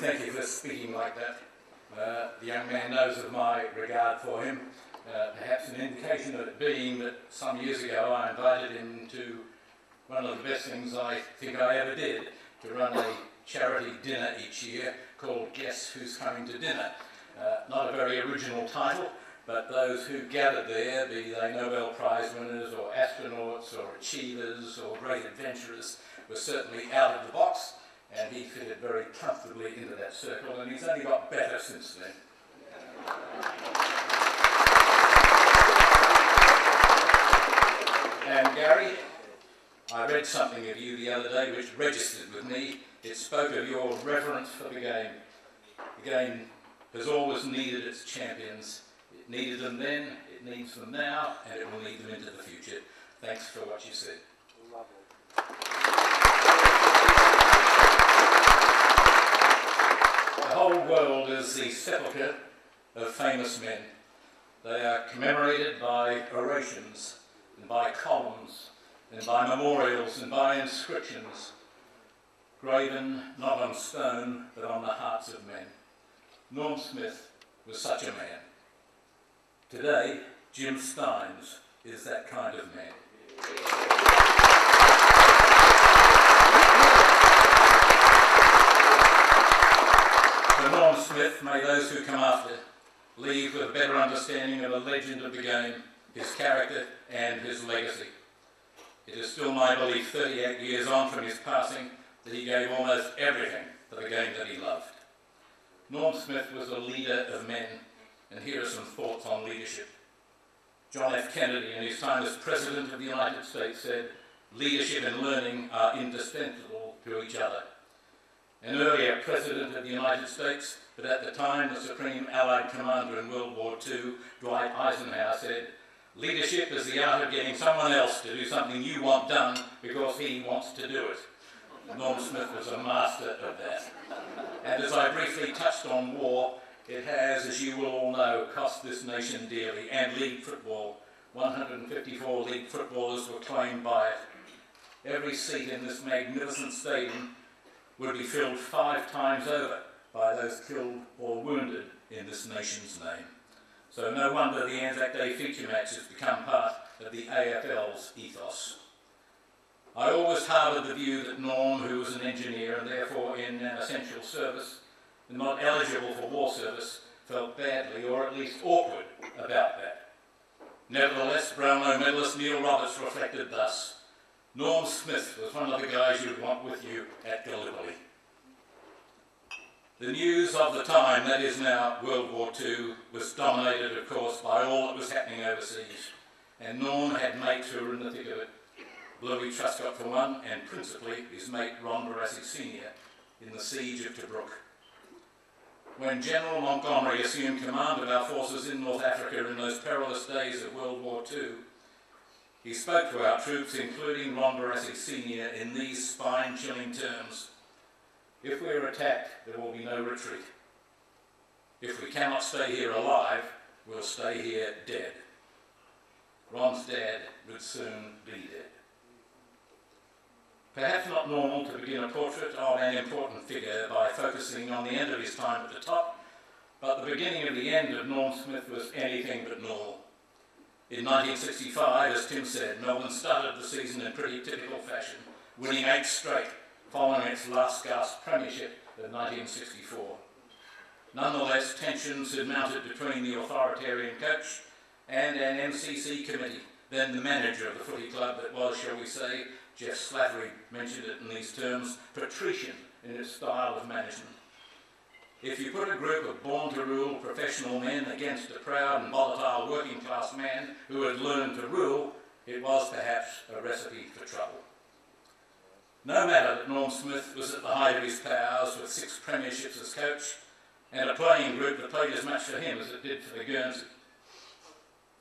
thank you for speaking like that. The young man knows of my regard for him. Perhaps an indication of it being that some years ago I invited him to one of the best things I think I ever did, to run a charity dinner each year called Guess Who's Coming to Dinner. Not a very original title, but those who gathered there, be they Nobel Prize winners or astronauts or achievers or great adventurers, were certainly out of the box, and he fitted very comfortably into that circle, and he's only got better since then. And Gary, I read something of you the other day which registered with me. It spoke of your reverence for the game. The game has always needed its champions. It needed them then, it needs them now, and it will need them into the future. Thanks for what you said. The whole world is the sepulchre of famous men. They are commemorated by orations, and by columns, and by memorials, and by inscriptions, graven not on stone, but on the hearts of men. Norm Smith was such a man. Today, Jim Steins is that kind of man. For Norm Smith, may those who come after leave with a better understanding of the legend of the game, his character and his legacy. It is still my belief, 38 years on from his passing, that he gave almost everything for the game that he loved. Norm Smith was a leader of men, and here are some thoughts on leadership. John F. Kennedy, in his time as President of the United States, said, "Leadership and learning are indispensable to each other." An earlier President of the United States, but at the time the Supreme Allied Commander in World War II, Dwight Eisenhower, said, "Leadership is the art of getting someone else to do something you want done because he wants to do it." Norm Smith was a master of that. And as I briefly touched on war, it has, as you will all know, cost this nation dearly, and league football. 154 league footballers were claimed by it. Every seat in this magnificent stadium would be filled 5 times over by those killed or wounded in this nation's name. So no wonder the Anzac Day feature match has become part of the AFL's ethos. I always harboured the view that Norm, who was an engineer and therefore in an essential service and not eligible for war service, felt badly, or at least awkward, about that. Nevertheless, Brownlow medalist Neil Roberts reflected thus: "Norm Smith was one of the guys you'd want with you at Gallipoli." The news of the time, that is now World War II, was dominated, of course, by all that was happening overseas, and Norm had mates who were in the thick of it. Bluey Truscott for one, and principally his mate Ron Barassi Sr. in the siege of Tobruk. When General Montgomery assumed command of our forces in North Africa in those perilous days of World War II, he spoke to our troops, including Ron Barassi Sr., in these spine-chilling terms: "If we are attacked, there will be no retreat. If we cannot stay here alive, we'll stay here dead." Ron's dad would soon be dead. Perhaps not normal to begin a portrait of an important figure by focusing on the end of his time at the top, but the beginning of the end of Norm Smith was anything but normal. In 1965, as Tim said, Melbourne started the season in pretty typical fashion, winning 8 straight, following its last gasp premiership of 1964. Nonetheless, tensions had mounted between the authoritarian coach and an MCC committee, then the manager of the footy club that was, shall we say, Jeff Slattery mentioned it in these terms, patrician in its style of management. If you put a group of born-to-rule professional men against a proud and volatile working-class man who had learned to rule, it was perhaps a recipe for trouble. No matter that Norm Smith was at the height of his powers with 6 premierships as coach and a playing group that played as much for him as it did for the Guernsey.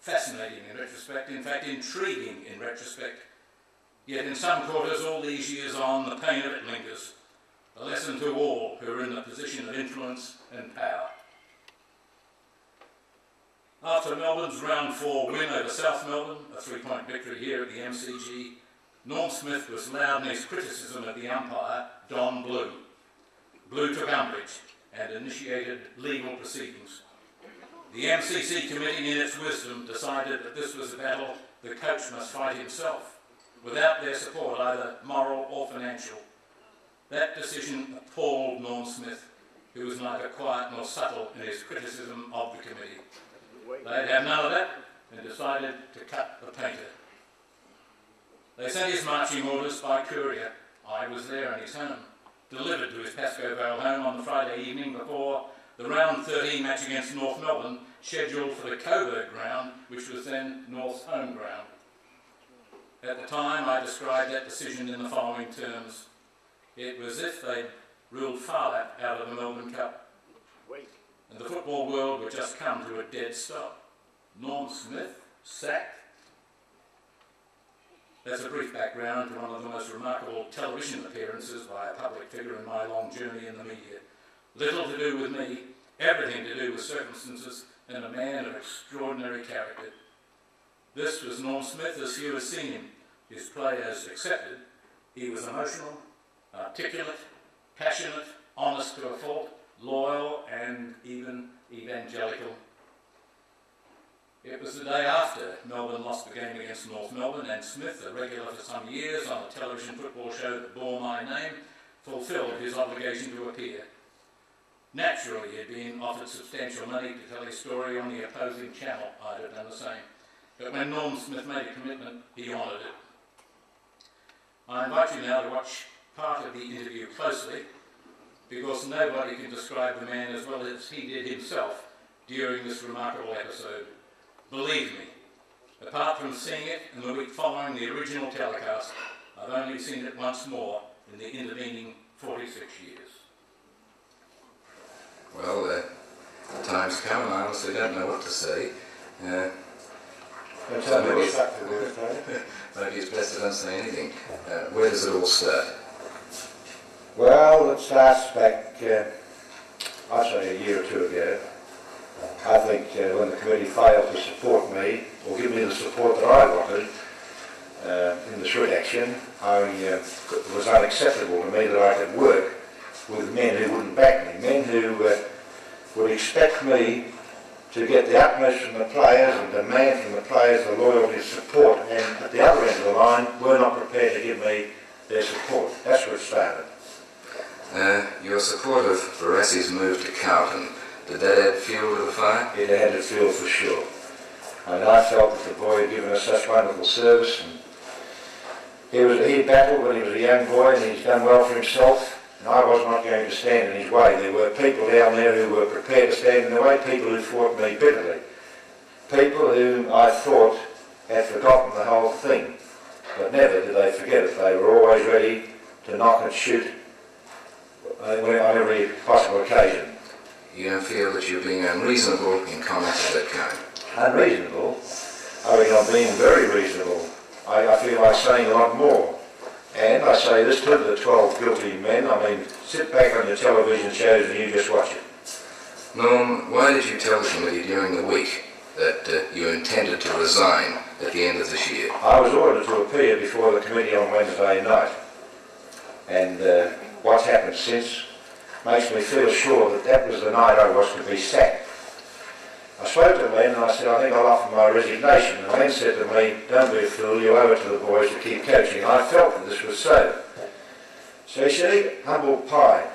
Fascinating in retrospect, in fact intriguing in retrospect. Yet in some quarters, all these years on, the pain of it lingers, a lesson to all who are in the position of influence and power. After Melbourne's round 4 win over South Melbourne, a 3-point victory here at the MCG, Norm Smith was loud in his criticism of the umpire, Don Blue. Blue took umbrage and initiated legal proceedings. The MCC committee, in its wisdom, decided that this was a battle the coach must fight himself, without their support, either moral or financial. That decision appalled Norm Smith, who was neither quiet nor subtle in his criticism of the committee. They'd have none of that and decided to cut the painter. They sent his marching orders by courier. I was there in his home, delivered to his Pascoe Vale home on the Friday evening before the round 13 match against North Melbourne, scheduled for the Coburg ground, which was then North's home ground. At the time, I described that decision in the following terms. It was as if they'd ruled Farlap out of the Melbourne Cup, and the football world would just come to a dead stop. Norm Smith sacked? That's a brief background to one of the most remarkable television appearances by a public figure in my long journey in the media. Little to do with me, everything to do with circumstances, and a man of extraordinary character. This was Norm Smith as you had seen him, his players accepted. He was emotional, articulate, passionate, honest to a fault, loyal and even evangelical. It was the day after Melbourne lost the game against North Melbourne, and Smith, a regular for some years on a television football show that bore my name, fulfilled his obligation to appear. Naturally, he had been offered substantial money to tell his story on the opposing channel. I'd have done the same. But when Norm Smith made a commitment, he honoured it. I invite you now to watch part of the interview closely, because nobody can describe the man as well as he did himself during this remarkable episode. Believe me, apart from seeing it in the week following the original telecast, I've only seen it once more in the intervening 46 years. Well, the time's come and I honestly don't know what to say. So maybe it's best I don't say anything. Where does it all start? Well, it starts back, I'd say a year or two ago. I think when the committee failed to support me, or give me the support that I wanted in the shred action, it was unacceptable to me that I could work with men who wouldn't back me, men who would expect me to get the utmost from the players and demand from the players the loyalty and support, and at the other end of the line were not prepared to give me their support. That's where it started. Your support of Barassi's move to Charlton, did that add fuel to the fire? It added fuel for sure. I mean, I felt that the boy had given us such wonderful service, and he battled when he was a young boy, and he's done well for himself, and I was not going to stand in his way. There were people down there who were prepared to stand in the way, people who fought me bitterly, people whom I thought had forgotten the whole thing, but never did they forget it. They were always ready to knock and shoot on every possible occasion. You don't feel that you're being unreasonable in comments of that kind? Unreasonable? I reckon I'm being very reasonable. I feel like saying a lot more. And I say this to the 12 guilty men, I mean, sit back on your television shows and you just watch it. Norm, why did you tell the committee during the week that you intended to resign at the end of this year? I was ordered to appear before the committee on Wednesday night. And what's happened since makes me feel sure that that was the night I was to be sacked. I spoke to Len and I said, I think I'll offer my resignation. And Len said to me, don't be a fool, you owe it to the boys to keep coaching. And I felt that this was so. So he said, eat humble pie.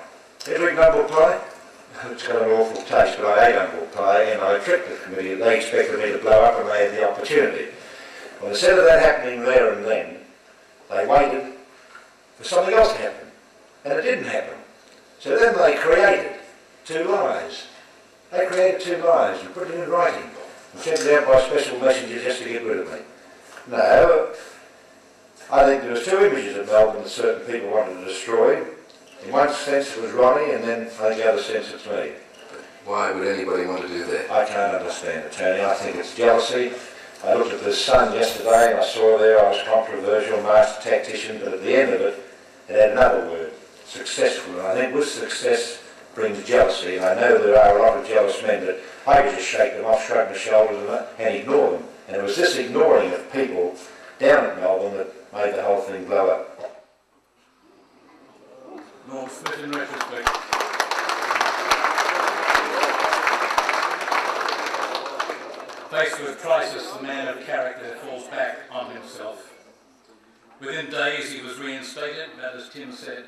Ever eaten humble pie? It's got an awful taste, but I ate humble pie and I tricked the committee. They expected me to blow up and they had the opportunity. Well, instead of that happening there and then, they waited for something else to happen. And it didn't happen. So then they created two lies. They created two lies and put it in writing and sent it out by special messenger just to get rid of me. No, I think there was two images of Melbourne that certain people wanted to destroy. In one sense it was Ronnie, and then in the other sense it's me. But why would anybody want to do that? I can't understand it, Tony. I think it's jealousy. I looked at the Sun yesterday and I saw there I was controversial, master tactician, but at the end of it, it had another word, successful. And I think with success brings jealousy, and I know there are a lot of jealous men that I could just shake them off, shrug my shoulders and ignore them. And it was this ignoring of people down at Melbourne that made the whole thing blow up. Norm Smith in retrospect. Faced with crisis, the man of character falls back on himself. Within days he was reinstated, but as Tim said,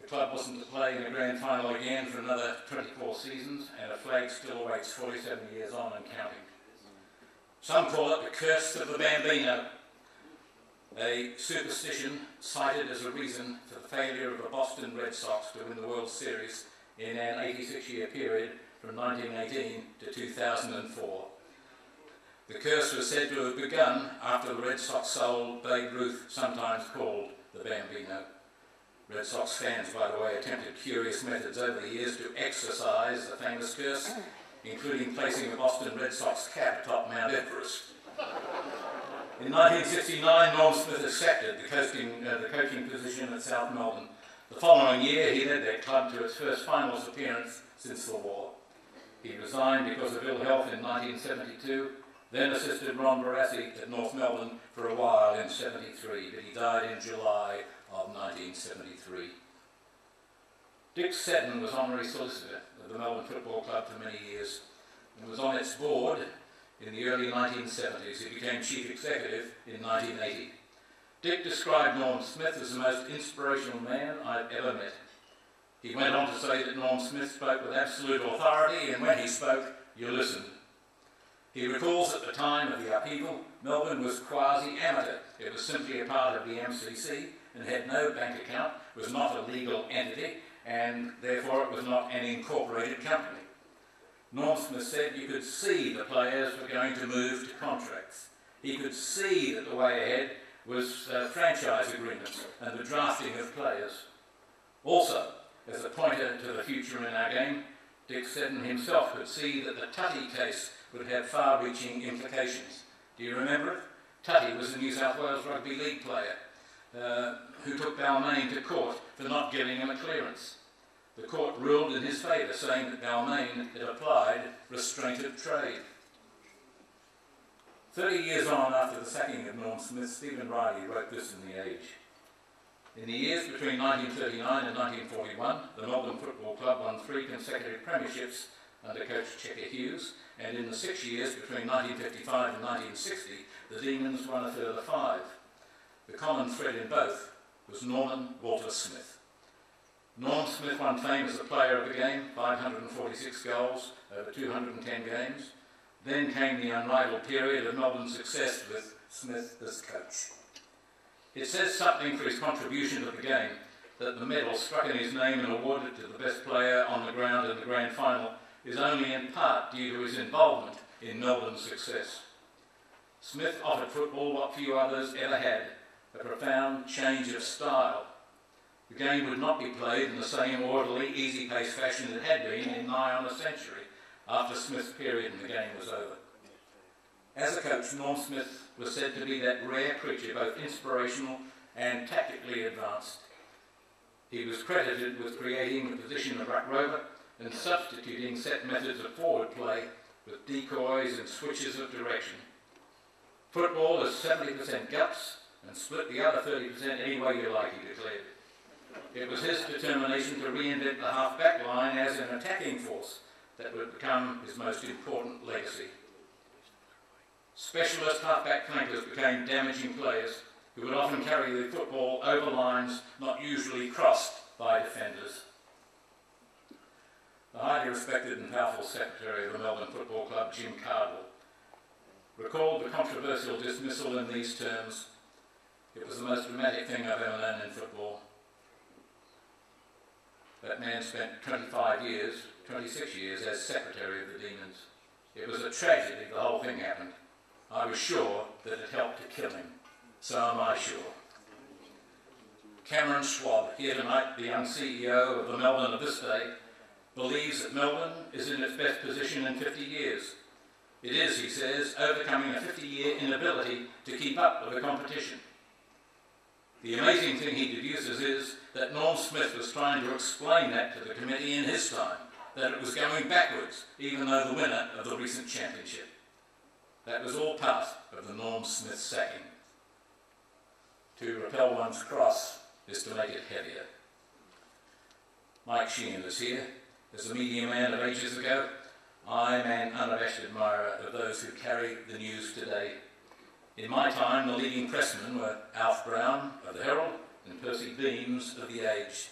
the club wasn't to play in a grand final again for another 24 seasons, and a flag still awaits 47 years on and counting. Some call it the curse of the Bambino, a superstition cited as a reason for the failure of the Boston Red Sox to win the World Series in an 86-year period from 1918 to 2004. The curse was said to have begun after the Red Sox sold Babe Ruth, sometimes called the Bambino. Red Sox fans, by the way, attempted curious methods over the years to exorcise the famous curse, including placing the Boston Red Sox cap atop Mount Everest. In 1969, Norm Smith accepted the coaching position at South Melbourne. The following year, he led their club to its first finals appearance since the war. He resigned because of ill health in 1972, then assisted Ron Barassi at North Melbourne for a while in 73, but he died in July of 1973. Dick Seddon was honorary solicitor of the Melbourne Football Club for many years and was on its board in the early 1970s. He became chief executive in 1980. Dick described Norm Smith as the most inspirational man I've ever met. He went on to say that Norm Smith spoke with absolute authority, and when he spoke, you listened. He recalls at the time of the upheaval, Melbourne was quasi-amateur. It was simply a part of the MCC and had no bank account, was not a legal entity, and therefore it was not an incorporated company. Norm Smith said you could see the players were going to move to contracts. He could see that the way ahead was franchise agreements and the drafting of players. Also, as a pointer to the future in our game, Dick Seddon himself could see that the Tutty case would have far-reaching implications. Do you remember it? Tutty was a New South Wales Rugby League player who took Balmain to court for not giving him a clearance. The court ruled in his favour, saying that Balmain had applied restraint of trade. 30 years on after the sacking of Norm Smith, Stephen Riley wrote this in The Age. In the years between 1939 and 1941, the Melbourne Football Club won 3 consecutive premierships under coach Checker Hughes, and in the 6 years between 1955 and 1960, the Demons won a further 5. The common thread in both was Norman Walter Smith. Norm Smith won fame as a player of the game, 546 goals over 210 games. Then came the unrivalled period of Melbourne's success with Smith as coach. It says something for his contribution to the game that the medal struck in his name and awarded to the best player on the ground in the grand final is only in part due to his involvement in Melbourne's success. Smith offered football what few others ever had, a profound change of style. The game would not be played in the same orderly, easy-paced fashion it had been in nigh on a century after Smith's period in the game was over. As a coach, Norm Smith was said to be that rare creature, both inspirational and tactically advanced. He was credited with creating the position of ruck rover and substituting set methods of forward play with decoys and switches of direction. Football is 70% guts and split the other 30% any way you like, he declared. It was his determination to reinvent the half-back line as an attacking force that would become his most important legacy. Specialist half-back flankers became damaging players who would often carry the football over lines not usually crossed by defenders. The highly respected and powerful secretary of the Melbourne Football Club, Jim Cardwell, recalled the controversial dismissal in these terms: "It was the most dramatic thing I've ever known in football." That man spent 26 years as secretary of the Demons. It was a tragedy the whole thing happened. I was sure that it helped to kill him. So am I sure. Cameron Schwab, here tonight, the young CEO of the Melbourne of this day, believes that Melbourne is in its best position in 50 years. It is, he says, overcoming a 50-year inability to keep up with the competition. The amazing thing he deduces is that Norm Smith was trying to explain that to the committee in his time, that it was going backwards, even though the winner of the recent championship. That was all part of the Norm Smith sacking. To repel one's cross is to make it heavier. Mike Sheehan is here. As a media man of ages ago, I'm an unabashed admirer of those who carry the news today. In my time, the leading pressmen were Alf Brown of the Herald and Percy Beames of the Age.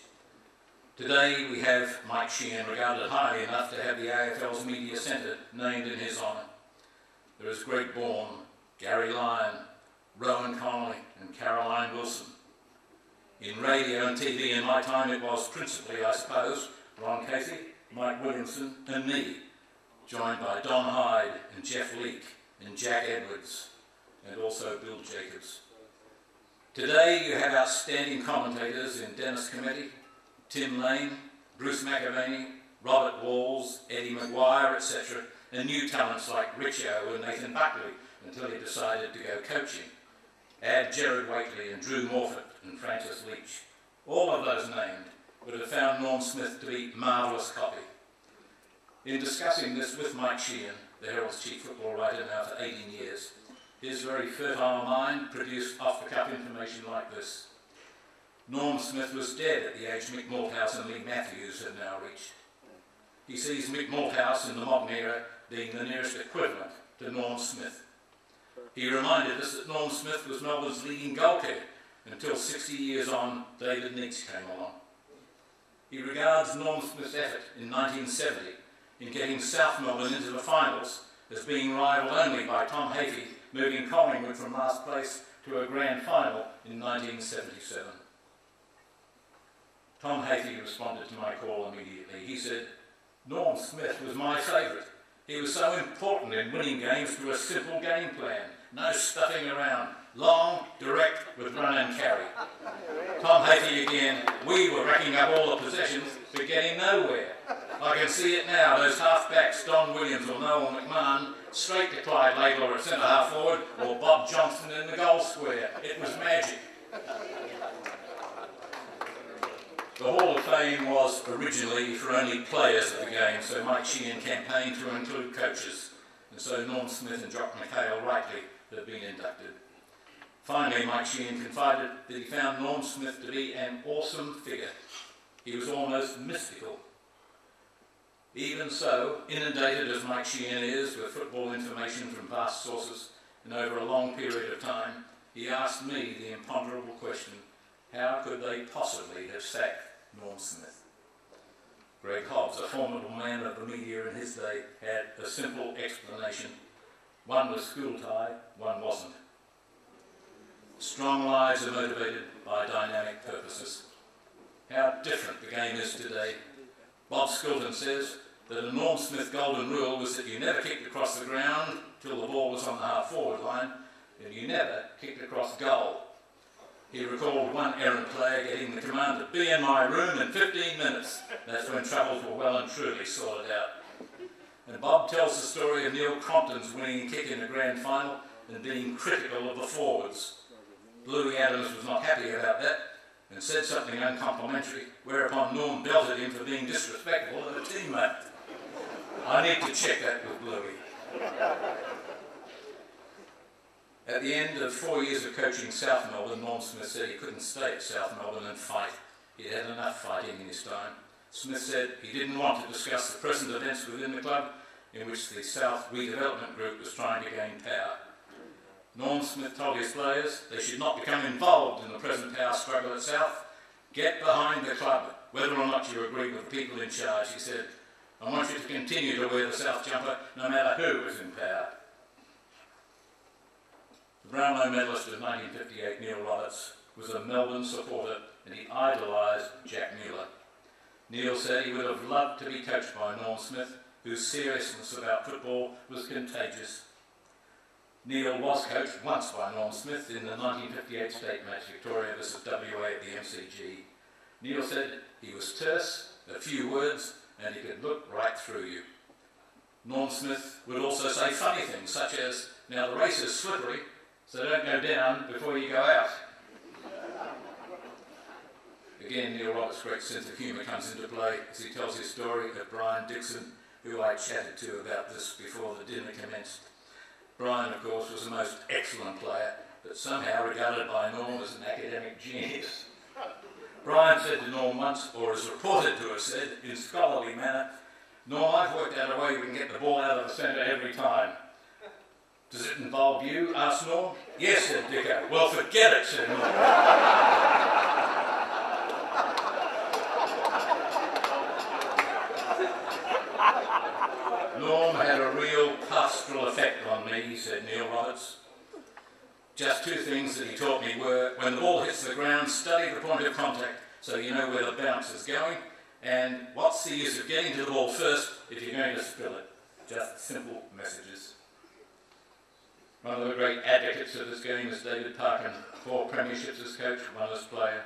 Today we have Mike Sheehan, regarded highly enough to have the AFL's Media Centre named in his honour. There is Greg Bourne, Gary Lyon, Rowan Connolly and Caroline Wilson. In radio and TV in my time it was principally, I suppose, Ron Casey, Mike Williamson and me, joined by Don Hyde and Jeff Leake and Jack Edwards and also Bill Jacobs. Today you have outstanding commentators in Dennis Cometti, Tim Lane, Bruce McAvaney, Robert Walls, Eddie Maguire, etc., and new talents like Richo and Nathan Buckley until he decided to go coaching. Add Gerard Waitley and Drew Morfitt and Francis Leach. All of those named would have found Norm Smith to be marvellous copy. In discussing this with Mike Sheehan, the Herald's chief football writer now for 18 years, his very fertile mind produced off-the-cuff information like this. Norm Smith was dead at the age Mick Malthouse and Lee Matthews had now reached. He sees Mick Malthouse in the modern era being the nearest equivalent to Norm Smith. He reminded us that Norm Smith was Melbourne's leading goal kicker until 60 years on, David Neitz came along. He regards Norm Smith's effort in 1970 in getting South Melbourne into the finals as being rivaled only by Tom Hafey moving Collingwood from last place to a grand final in 1977. Tom Hafey responded to my call immediately. He said, "Norm Smith was my favourite. He was so important in winning games through a simple game plan. No stuffing around. Long, direct, with run and carry." Tom Hafey again. "We were racking up all the possessions, but getting nowhere. I can see it now, those half-backs, Don Williams or Noel McMahon, straight to Clyde Laidlaw at centre-half forward, or Bob Johnson in the goal square. It was magic." The Hall of Fame was originally for only players of the game, so Mike Sheehan campaigned to include coaches, and so Norm Smith and Jock McHale rightly have been inducted. Finally, Mike Sheehan confided that he found Norm Smith to be an awesome figure. He was almost mystical. Even so, inundated as Mike Sheehan is with football information from vast sources and over a long period of time, he asked me the imponderable question, how could they possibly have sacked Norm Smith? Greg Hobbs, a formidable man of the media in his day, had a simple explanation. One was school tie, one wasn't. Strong lives are motivated by dynamic purposes. How different the game is today. Bob Skilton says that a Norm Smith golden rule was that you never kicked across the ground till the ball was on the half-forward line, and you never kicked across goal. He recalled one errant player getting the command to be in my room in 15 minutes. That's when troubles were well and truly sorted out. And Bob tells the story of Neil Crompton's winning a kick in the grand final and being critical of the forwards. Bluey Adams was not happy about that and said something uncomplimentary, whereupon Norm belted him for being disrespectful of a teammate. I need to check that with Bluey. At the end of 4 years of coaching South Melbourne, Norm Smith said he couldn't stay at South Melbourne and fight. He'd had enough fighting in his time. Smith said he didn't want to discuss the present events within the club in which the South Redevelopment Group was trying to gain power. Norm Smith told his players they should not become involved in the present power struggle at South. Get behind the club, whether or not you agree with the people in charge, he said. I want you to continue to wear the South jumper no matter who is in power. The Brownlow medalist of 1958, Neil Roberts, was a Melbourne supporter and he idolised Jack Mueller. Neil said he would have loved to be coached by Norm Smith, whose seriousness about football was contagious. Neil was coached once by Norm Smith in the 1958 state match, Victoria vs WA at the MCG. Neil said he was terse, a few words, and he could look right through you. Norm Smith would also say funny things, such as, now the race is slippery, so don't go down before you go out. Again, Neil Roberts' great sense of humour comes into play as he tells his story of Brian Dixon, who I chatted to about this before the dinner commenced. Brian, of course, was a most excellent player, but somehow regarded by Norm as an academic genius. Brian Brian said to Norm once, or is reported to have said, in scholarly manner, "Norm, I've worked out a way we can get the ball out of the centre every time." "Does it involve you?" asked Norm. "Yes," said Dicko. "Well, forget it," said Norm. Norm had a real pastoral effect on me, said Neil Roberts. Just two things that he taught me were, when the ball hits the ground, study the point of contact so you know where the bounce is going, and what's the use of getting to the ball first if you're going to spill it. Just simple messages. One of the great advocates of this game is David Parkin, 4 premierships as coach, 1 as player.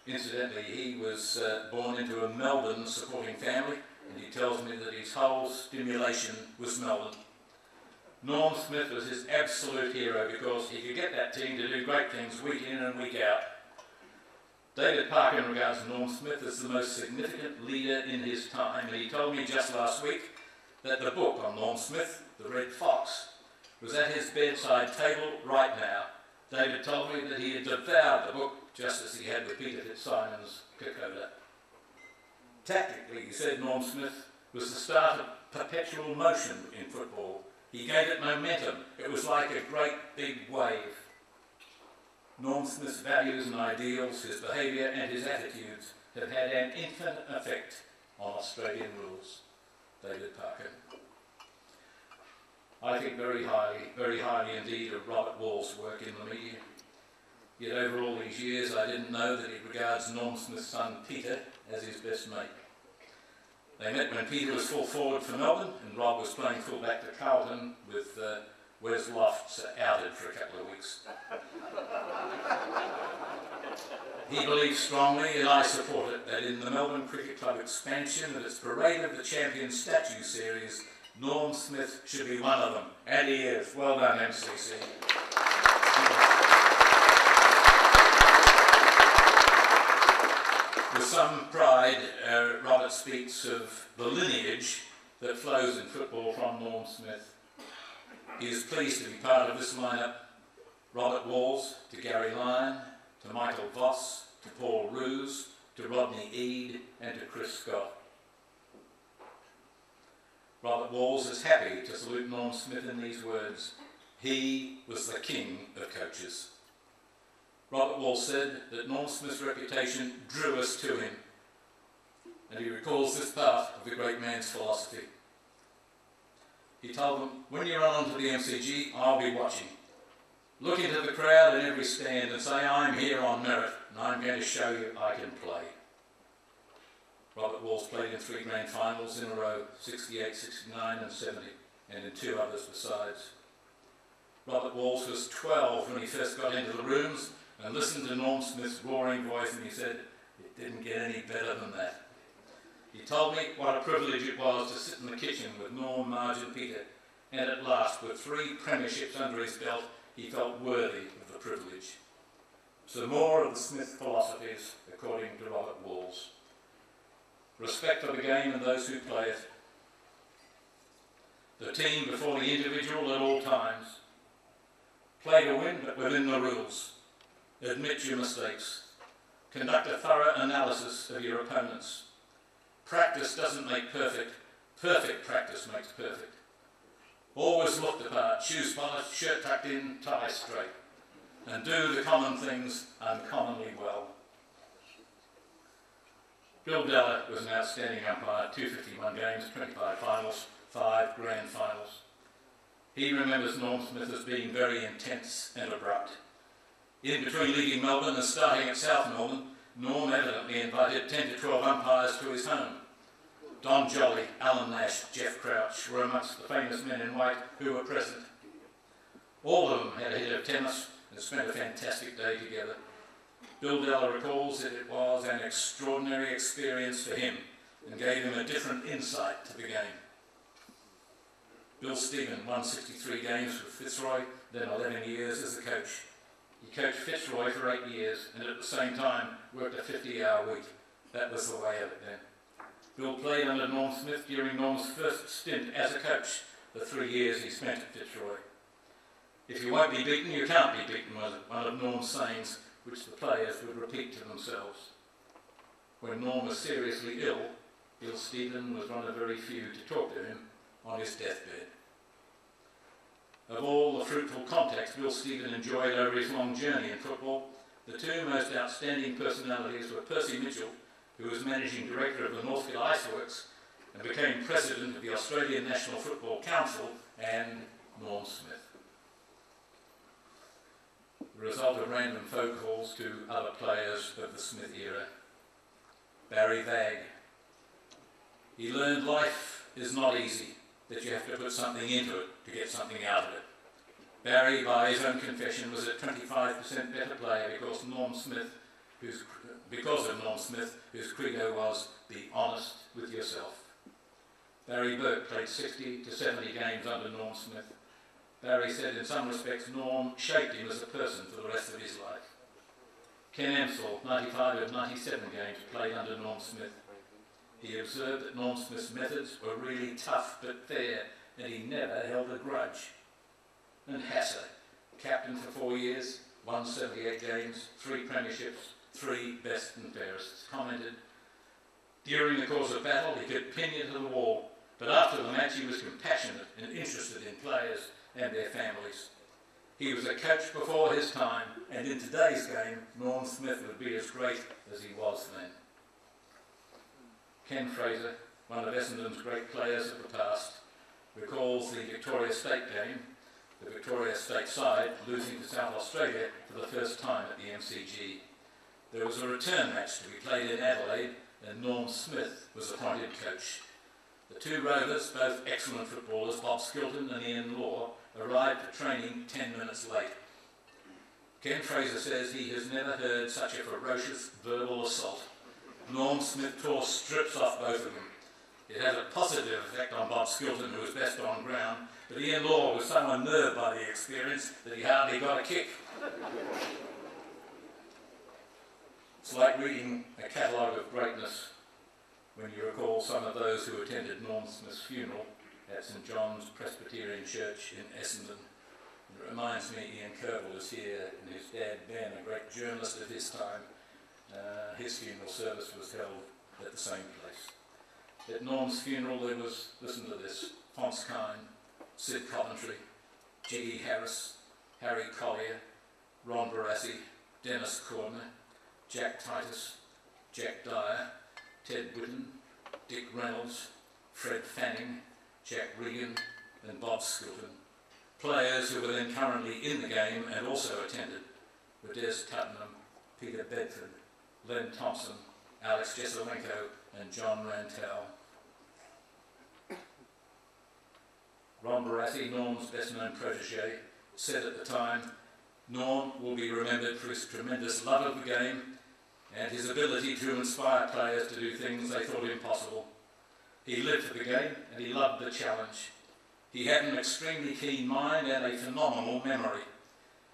Incidentally, he was born into a Melbourne supporting family, and he tells me that his whole stimulation was Melbourne. Norm Smith was his absolute hero because he could get that team to do great things week in and week out. David Parkin regards Norm Smith as the most significant leader in his time, and he told me just last week that the book on Norm Smith, The Red Fox, was at his bedside table right now. David told me that he had devoured the book just as he had with Peter Fitzsimon's Kokoda. Tactically, he said Norm Smith was the start of perpetual motion in football. He gave it momentum. It was like a great big wave. Norm Smith's values and ideals, his behaviour and his attitudes have had an infinite effect on Australian rules. David Parkin. I think very highly indeed of Robert Wall's work in the media. Yet over all these years I didn't know that he regards Norm Smith's son Peter as his best mate. They met when Peter was full forward for Melbourne and Rob was playing full back to Charlton with Wes Lofts outed for a couple of weeks. He believes strongly, and I support it, that in the Melbourne Cricket Club expansion of its Parade of the Champions statue series, Norm Smith should be one of them. And he is. Well done, MCC. With some pride, Robert speaks of the lineage that flows in football from Norm Smith. He is pleased to be part of this lineup. Robert Walls to Gary Lyon, to Michael Voss, to Paul Roos, to Rodney Eade and to Chris Scott. Robert Walls is happy to salute Norm Smith in these words: "He was the king of coaches." Robert Walls said that Norm Smith's reputation drew us to him, and he recalls this part of the great man's philosophy. He told them, "When you run onto the MCG, I'll be watching. Look into the crowd in every stand and say, I'm here on merit, and I'm going to show you I can play." Robert Walls played in 3 grand finals in a row, 68, 69 and 70, and in 2 others besides. Robert Walls was 12 when he first got into the rooms and listened to Norm Smith's roaring voice, and he said, it didn't get any better than that. He told me what a privilege it was to sit in the kitchen with Norm, Marge and Peter, and at last, with 3 premierships under his belt, he felt worthy of the privilege. So more of the Smith philosophies, according to Robert Walls. Respect for the game and those who play it. The team before the individual at all times. Play to win, but within the rules. Admit your mistakes. Conduct a thorough analysis of your opponents. Practice doesn't make perfect. Perfect practice makes perfect. Always look the part, shoes polished, shirt tucked in, tie straight. And do the common things uncommonly well. Bill Della was an outstanding umpire, 251 games, 25 finals, 5 grand finals. He remembers Norm Smith as being very intense and abrupt. In between leaving Melbourne and starting at South Melbourne, Norm evidently invited 10 to 12 umpires to his home. Don Jolly, Alan Nash, Jeff Crouch were amongst the famous men in white who were present. All of them had a hit of tennis and spent a fantastic day together. Bill Della recalls that it was an extraordinary experience for him and gave him a different insight to the game. Bill Stephen won 63 games with Fitzroy, then 11 years as a coach. He coached Fitzroy for 8 years and at the same time worked a 50-hour week. That was the way of it then. Bill played under Norm Smith during Norm's first stint as a coach, the 3 years he spent at Fitzroy. If you won't be beaten, you can't be beaten, was one of Norm's sayings which the players would repeat to themselves. When Norm was seriously ill, Bill Stephen was one of very few to talk to him on his deathbed. Of all the fruitful contacts Bill Stephen enjoyed over his long journey in football, the two most outstanding personalities were Percy Mitchell, who was managing director of the Northfield Iceworks and became president of the Australian National Football Council, and Norm Smith. The result of random phone calls to other players of the Smith era. Barry Vagg. He learned life is not easy, that you have to put something into it to get something out of it. Barry, by his own confession, was a 25% better player because of Norm Smith, whose credo was, be honest with yourself. Barry Burke played 60 to 70 games under Norm Smith. Barry said in some respects Norm shaped him as a person for the rest of his life. Ken Emsall, 95 of 97 games played under Norm Smith. He observed that Norm Smith's methods were really tough but fair, and he never held a grudge. And Hasser, captain for 4 years, won 78 games, 3 premierships, 3 best and fairest, commented, during the course of battle he could pin you to the wall, but after the match he was compassionate and interested in players and their families. He was a coach before his time, and in today's game, Norm Smith would be as great as he was then. Ken Fraser, one of Essendon's great players of the past, recalls the Victoria State game, the Victoria State side losing to South Australia for the first time at the MCG. There was a return match to be played in Adelaide, and Norm Smith was appointed coach. The two Rovers, both excellent footballers, Bob Skilton and Ian Law, arrived for training 10 minutes late. Ken Fraser says he has never heard such a ferocious verbal assault. Norm Smith tore strips off both of them. It had a positive effect on Bob Skilton, who was best on ground, but Ian Law was so unnerved by the experience that he hardly got a kick. It's like reading a catalogue of greatness when you recall some of those who attended Norm Smith's funeral at St John's Presbyterian Church in Essendon. It reminds me Ian Kerville is here, and his dad Ben, a great journalist of his time. His funeral service was held at the same place. At Norm's funeral there was, listen to this, Phonse Kine, Sid Coventry, Jiggy Harris, Harry Collier, Ron Barassi, Dennis Cordner, Jack Titus, Jack Dyer, Ted Whitten, Dick Reynolds, Fred Fanning, Jack Regan and Bob Skilton. Players who were then currently in the game and also attended were Des Tuttenham, Peter Bedford, Len Thompson, Alex Jesselenko and John Rantel. Ron Barassi, Norm's best-known protege, said at the time, Norm will be remembered for his tremendous love of the game and his ability to inspire players to do things they thought impossible. He lived for the game and he loved the challenge. He had an extremely keen mind and a phenomenal memory.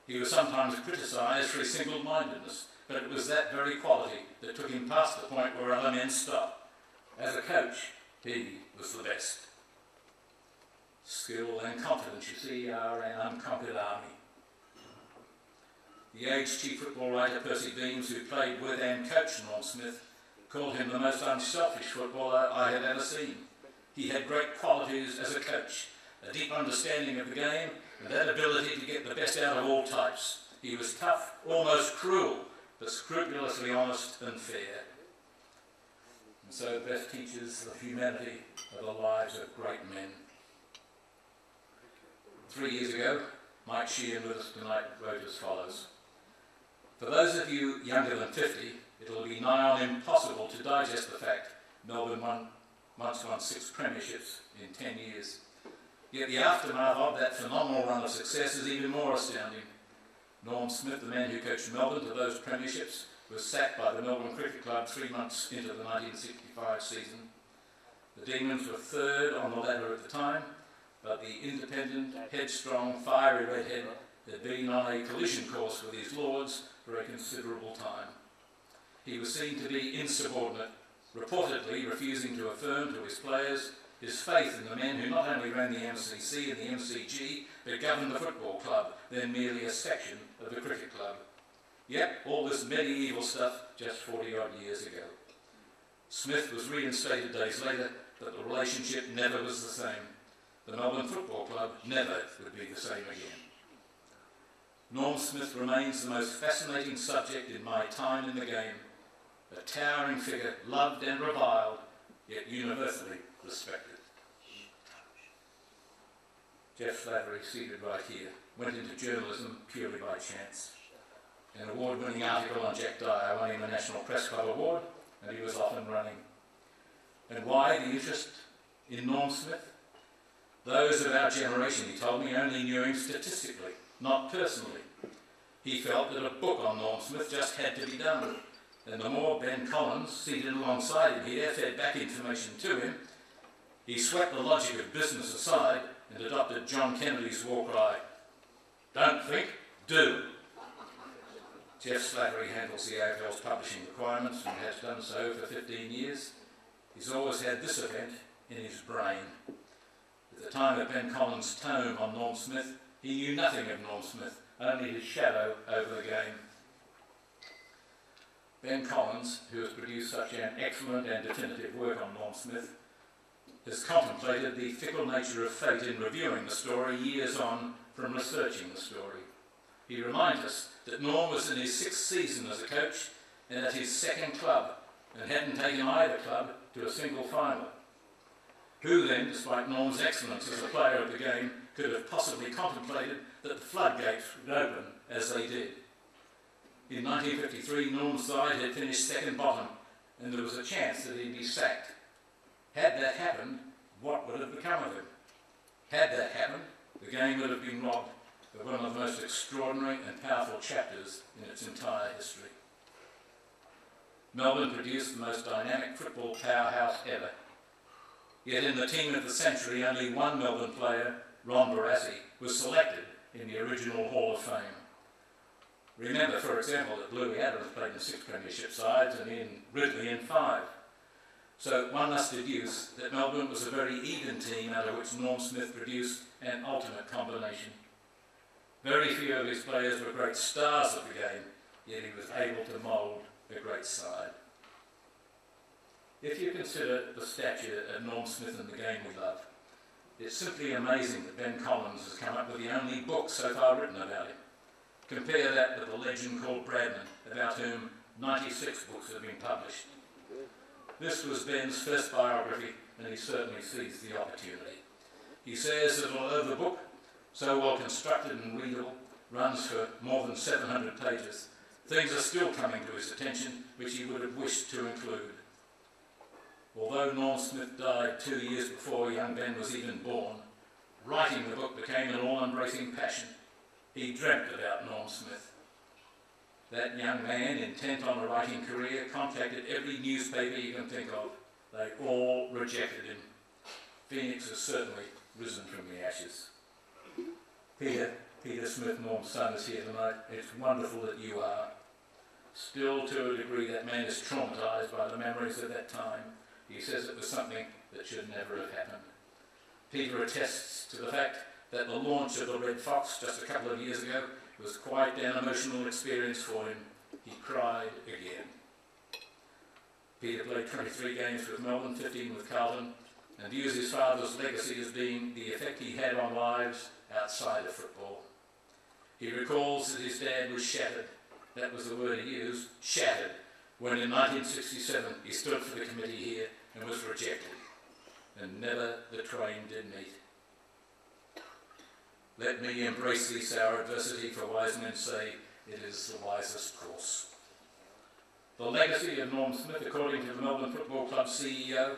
He was sometimes criticised for his single-mindedness, but it was that very quality that took him past the point where other men stopped. As a coach, he was the best. Skill and confidence, you see, are an unconquered army. The aged chief football writer Percy Beams, who played with and coached Norm Smith, called him the most unselfish footballer I had ever seen. He had great qualities as a coach, a deep understanding of the game, and that ability to get the best out of all types. He was tough, almost cruel, but scrupulously honest and fair. And so the best teaches the humanity of the lives of great men. 3 years ago, Mike Sheehan with us tonight wrote as follows. For those of you younger than 50, it'll be nigh on impossible to digest the fact Melbourne once won 6 premierships in 10 years. Yet the aftermath of that phenomenal run of success is even more astounding. Norm Smith, the man who coached Melbourne to those premierships, was sacked by the Melbourne Cricket Club 3 months into the 1965 season. The Demons were third on the ladder at the time, but the independent, headstrong, fiery redhead had been on a collision course with his lords for a considerable time. He was seen to be insubordinate, reportedly refusing to affirm to his players his faith in the men who not only ran the MCC and the MCG, but governed the football club, then merely a section of the cricket club. Yep, all this medieval stuff just 40 odd years ago. Smith was reinstated days later, but the relationship never was the same. The Melbourne Football Club never would be the same again. Norm Smith remains the most fascinating subject in my time in the game, a towering figure, loved and reviled, yet universally respected. Jeff Slattery, seated right here, went into journalism purely by chance. An award-winning article on Jack Dyer won him a National Press Club Award, and he was off and running. And why the interest in Norm Smith? Those of our generation, he told me, only knew him statistically, not personally. He felt that a book on Norm Smith just had to be done. And the more Ben Collins, seated alongside him here, fed back information to him, he swept the logic of business aside and adopted John Kennedy's war cry, "Don't think, do." Jeff Slattery handles the AFL's publishing requirements and has done so for 15 years. He's always had this event in his brain. At the time of Ben Collins' tome on Norm Smith, he knew nothing of Norm Smith, only his shadow over the game. Ben Collins, who has produced such an excellent and definitive work on Norm Smith, has contemplated the fickle nature of fate in reviewing the story years on from researching the story. He reminds us that Norm was in his 6th season as a coach and at his 2nd club, and hadn't taken either club to a single final. Who then, despite Norm's excellence as a player of the game, could have possibly contemplated that the floodgates would open as they did? In 1953, Norm's side had finished 2nd bottom, and there was a chance that he'd be sacked. Had that happened, what would have become of him? Had that happened, the game would have been robbed of one of the most extraordinary and powerful chapters in its entire history. Melbourne produced the most dynamic football powerhouse ever. Yet in the team of the century, only one Melbourne player, Ron Barassi, was selected in the original Hall of Fame. Remember, for example, that Bluey Adams played in 6 premiership sides and in Ridley in 5. So one must deduce that Melbourne was a very even team out of which Norm Smith produced an ultimate combination. Very few of his players were great stars of the game, yet he was able to mould a great side. If you consider the stature of Norm Smith and the game we love, it's simply amazing that Ben Collins has come up with the only book so far written about him. Compare that with a legend called Bradman, about whom 96 books have been published. This was Ben's first biography, and he certainly seized the opportunity. He says that although the book, so well constructed and readable, runs for more than 700 pages, things are still coming to his attention which he would have wished to include. Although Norm Smith died 2 years before young Ben was even born, writing the book became an all-embracing passion. He dreamt about Norm Smith. That young man, intent on a writing career, contacted every newspaper you can think of. They all rejected him. Phoenix has certainly risen from the ashes. Peter Smith, Norm's son, is here tonight. It's wonderful that you are. Still, to a degree, that man is traumatised by the memories of that time. He says it was something that should never have happened. Peter attests to the fact that the launch of the Red Fox just a couple of years ago was quite an emotional experience for him. He cried again. Peter played 23 games with Melbourne, 15 with Charlton, and views his father's legacy as being the effect he had on lives outside of football. He recalls that his dad was shattered. That was the word he used, shattered, when in 1967 he stood for the committee here and was rejected. And never the twain did meet. Let me embrace this our adversity, for wise men say it is the wisest course. The legacy of Norm Smith, according to the Melbourne Football Club CEO,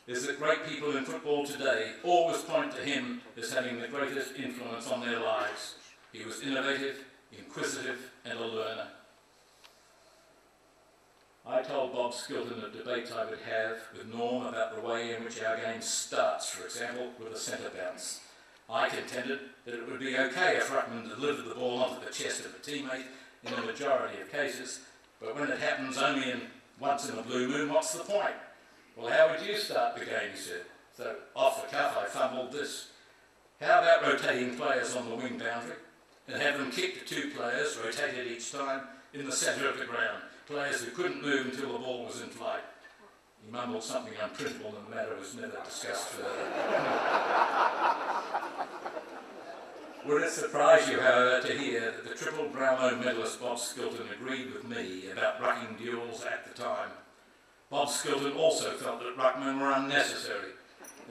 is that great people in football today always point to him as having the greatest influence on their lives. He was innovative, inquisitive, and a learner. I told Bob Skilton of debates I would have with Norm about the way in which our game starts, for example, with a centre bounce. I contended that it would be okay if Ruckman delivered the ball onto the chest of a teammate in the majority of cases, but when it happens only once in a blue moon, what's the point? Well, how would you start the game, he said. So, off the cuff, I fumbled this. How about rotating players on the wing boundary and have them kick to 2 players, rotated each time, in the centre of the ground, players who couldn't move until the ball was in flight. He mumbled something unprintable and the matter was never discussed further. Would it surprise you, however, to hear that the triple Brownlow medalist Bob Skilton agreed with me about rucking duels at the time? Bob Skilton also felt that ruckmen were unnecessary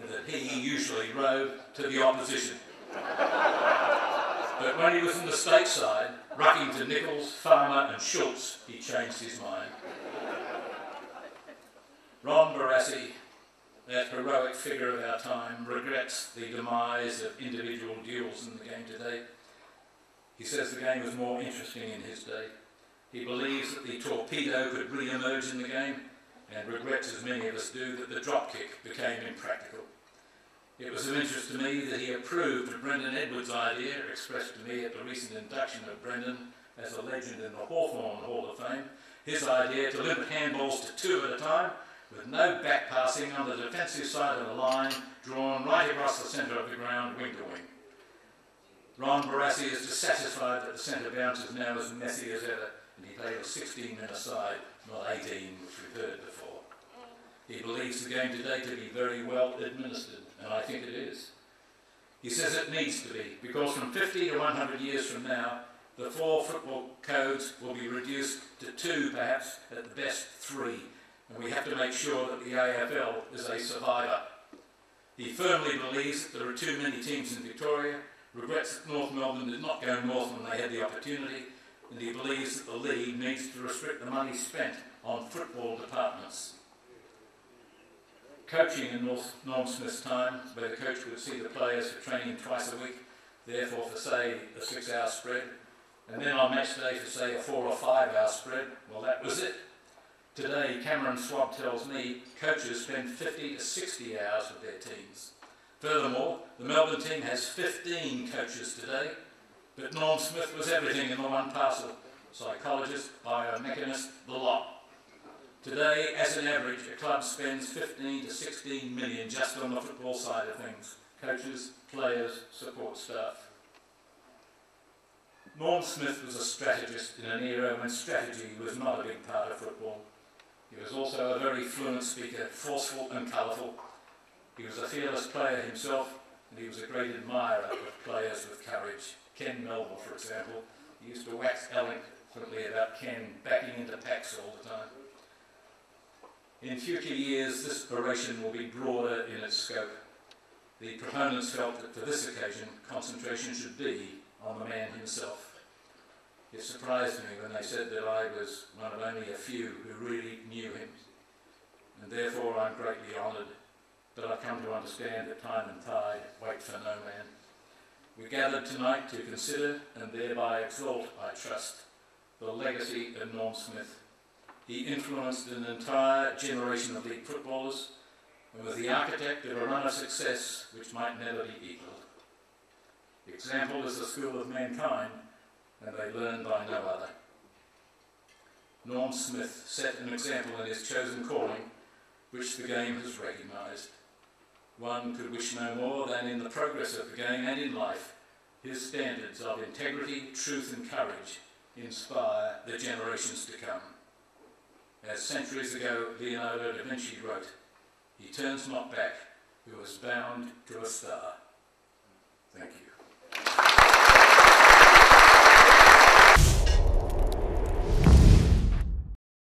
and that he usually rode to the opposition. But when he was in the stateside, rucking to Nichols, Farmer and Schultz, he changed his mind. Ron Barassi, that heroic figure of our time, regrets the demise of individual duels in the game today. He says the game was more interesting in his day. He believes that the torpedo could re-emerge in the game, and regrets, as many of us do, that the dropkick became impractical. It was of interest to me that he approved of Brendan Edwards' idea, expressed to me at the recent induction of Brendan as a legend in the Hawthorn Hall of Fame, his idea to limit handballs to 2 at a time, with no back passing on the defensive side of the line, drawn right across the centre of the ground, wing to wing. Ron Barassi is dissatisfied that the centre bounce is now as messy as ever, and he played a 16-minute side, not 18, which we've heard before. He believes the game today to be very well administered, and I think it is. He says it needs to be, because from 50 to 100 years from now, the 4 football codes will be reduced to 2, perhaps, at the best 3, and we have to make sure that the AFL is a survivor. He firmly believes that there are too many teams in Victoria, regrets that North Melbourne did not go north when they had the opportunity, and he believes that the league needs to restrict the money spent on football departments. Coaching in Norm Smith's time, where the coach would see the players for training twice a week, therefore for, say, a 6-hour spread, and then on match day for, say, a 4 or 5 hour spread, well, that was it. Today, Cameron Swab tells me coaches spend 50 to 60 hours with their teams. Furthermore, the Melbourne team has 15 coaches today, but Norm Smith was everything in the one parcel: psychologist, biomechanist, the lot. Today, as an average, a club spends 15 to 16 million just on the football side of things: coaches, players, support staff. Norm Smith was a strategist in an era when strategy was not a big part of football. He was also a very fluent speaker, forceful and colourful. He was a fearless player himself, and he was a great admirer of players with courage. Ken Melville, for example, he used to wax eloquently about Ken backing into packs all the time. In future years, this oration will be broader in its scope. The proponents felt that for this occasion, concentration should be on the man himself. It surprised me when they said that I was one of only a few who really knew him, and therefore I'm greatly honoured. But I've come to understand that time and tide wait for no man. We gathered tonight to consider and thereby exalt, I trust, the legacy of Norm Smith. He influenced an entire generation of league footballers and was the architect of a run of success which might never be equalled. Example is the school of mankind, and they learn by no other. Norm Smith set an example in his chosen calling, which the game has recognised. One could wish no more than in the progress of the game and in life, his standards of integrity, truth and courage inspire the generations to come. As centuries ago Leonardo da Vinci wrote, "He turns not back who is bound to a star." Thank you.